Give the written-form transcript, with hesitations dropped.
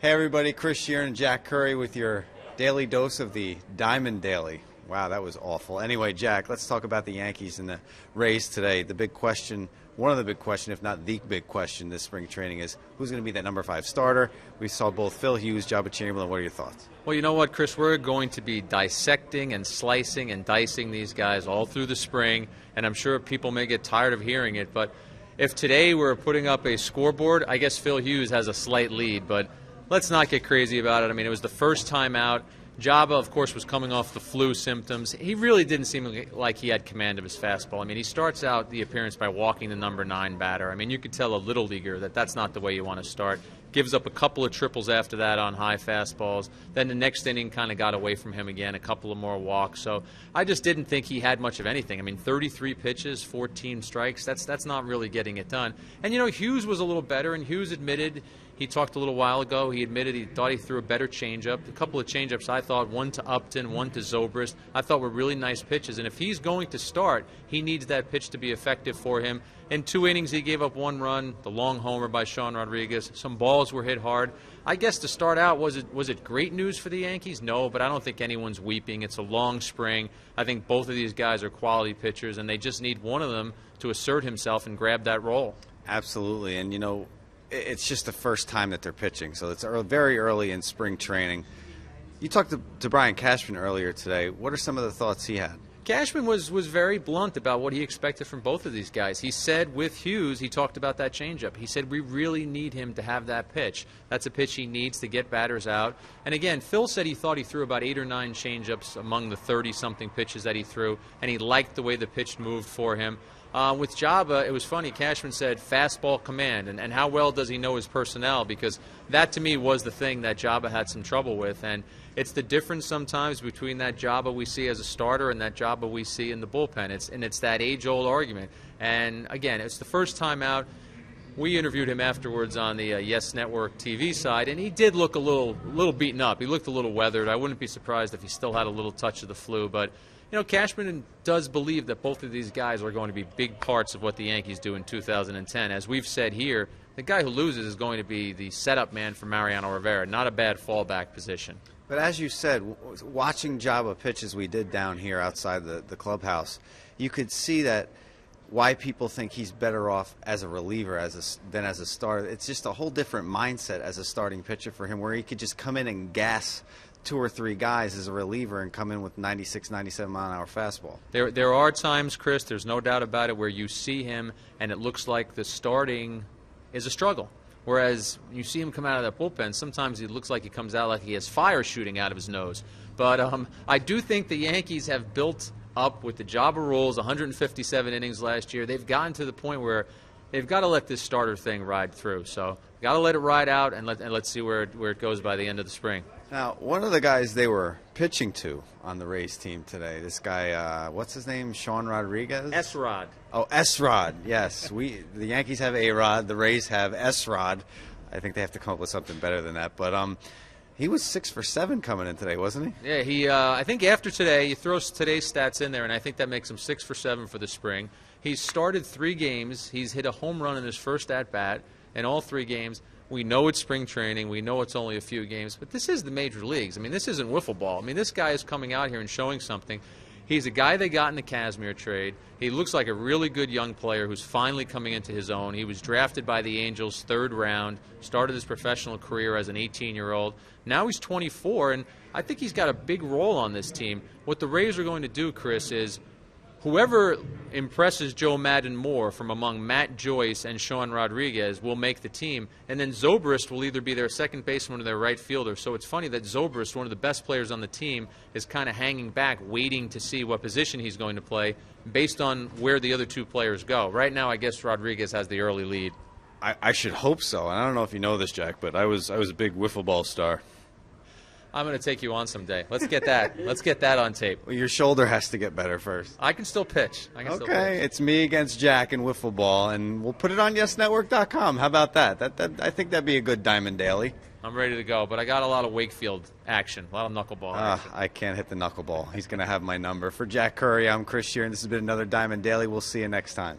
Hey everybody, Chris Shearn and Jack Curry with your daily dose of the Diamond Daily. Wow, that was awful. Anyway, Jack, let's talk about the Yankees and the Rays today. The big question, one of the big questions, if not the big question this spring training is who's going to be that number 5 starter? We saw both Phil Hughes, Joba Chamberlain. What are your thoughts? Well, you know what, Chris? We're going to be dissecting and slicing and dicing these guys all through the spring, and I'm sure people may get tired of hearing it, but if today we're putting up a scoreboard, I guess Phil Hughes has a slight lead, but let's not get crazy about it. I mean, it was the first time out. Joba, of course, was coming off the flu symptoms. He really didn't seem like he had command of his fastball. I mean, he starts out the appearance by walking the number 9 batter. I mean, you could tell a little leaguer that that's not the way you want to start. Gives up a couple of triples after that on high fastballs. Then the next inning kind of got away from him again, a couple of more walks. So I just didn't think he had much of anything. I mean, 33 pitches, 14 strikes, that's not really getting it done. And, you know, Hughes was a little better, and Hughes admitted, he talked a little while ago, he admitted he thought he threw a better changeup. A couple of changeups I thought, one to Upton, one to Zobrist, I thought were really nice pitches. And if he's going to start, he needs that pitch to be effective for him. In 2 innings, he gave up 1 run, the long homer by Sean Rodriguez. Some balls were hit hard. I guess to start out, was it great news for the Yankees? No, but I don't think anyone's weeping. It's a long spring. I think both of these guys are quality pitchers, and they just need one of them to assert himself and grab that role. Absolutely, and you know, it's just the first time that they're pitching, so it's very early in spring training. You talked to Brian Cashman earlier today. What are some of the thoughts he had? Cashman was very blunt about what he expected from both of these guys. He said with Hughes, he talked about that changeup. He said we really need him to have that pitch. That's a pitch he needs to get batters out. And again, Phil said he thought he threw about 8 or 9 changeups among the 30-something pitches that he threw, and he liked the way the pitch moved for him. With Joba, it was funny. Cashman said fastball command, and how well does he know his personnel? Because that, to me, was the thing that Joba had some trouble with. And it's the difference sometimes between that Joba we see as a starter and that Joba we see in the bullpen. It's that age-old argument. And, again, it's the first time out. We interviewed him afterwards on the Yes Network TV side, and he did look a little beaten up. He looked a little weathered. I wouldn't be surprised if he still had a little touch of the flu, but you know, Cashman does believe that both of these guys are going to be big parts of what the Yankees do in 2010. As we've said here, the guy who loses is going to be the setup man for Mariano Rivera, not a bad fallback position. But as you said, watching Joba pitch as we did down here outside the clubhouse, you could see that why people think he's better off as a reliever than as a starter. It's just a whole different mindset as a starting pitcher for him, where he could just come in and gas 2 or 3 guys as a reliever and come in with 96, 97-mile-an-hour fastball. There are times, Chris, there's no doubt about it, where you see him and it looks like the starting is a struggle. Whereas you see him come out of that bullpen, sometimes it looks like he comes out like he has fire shooting out of his nose. But I do think the Yankees have built up with the Joba rules, 157 innings last year. They've gotten to the point where they've got to let this starter thing ride through. So got to let it ride out, and let's see where it goes by the end of the spring. Now, one of the guys they were pitching to on the Rays team today, this guy, what's his name, Sean Rodriguez? S-Rod. Oh, S-Rod, yes. The Yankees have A-Rod, the Rays have S-Rod. I think they have to come up with something better than that. But he was 6 for 7 coming in today, wasn't he? Yeah, I think after today, you throw today's stats in there, and I think that makes him 6 for 7 for the spring. He's started 3 games. He's hit a home run in his first at-bat in all 3 games. We know it's spring training. We know it's only a few games. But this is the major leagues. I mean, this isn't wiffle ball. I mean, this guy is coming out here and showing something. He's a guy they got in the Kazmir trade. He looks like a really good young player who's finally coming into his own. He was drafted by the Angels 3rd round, started his professional career as an 18-year-old. Now he's 24, and I think he's got a big role on this team. What the Rays are going to do, Chris, is whoever impresses Joe Maddon more from among Matt Joyce and Sean Rodriguez will make the team, and then Zobrist will either be their second baseman or their right fielder. So it's funny that Zobrist, one of the best players on the team, is kind of hanging back, waiting to see what position he's going to play based on where the other 2 players go. Right now, I guess Rodriguez has the early lead. I should hope so. And I don't know if you know this, Jack, but I was a big wiffle ball star. I'm going to take you on someday. Let's get that. Let's get that on tape. Well, your shoulder has to get better first. I can still pitch. Okay, it's me against Jack in wiffle ball, and we'll put it on YesNetwork.com. How about that? I think that'd be a good Diamond Daily. I'm ready to go, but I got a lot of Wakefield action, a lot of knuckleball action. I can't hit the knuckleball. He's going to have my number. For Jack Curry, I'm Chris Shearn. This has been another Diamond Daily. We'll see you next time.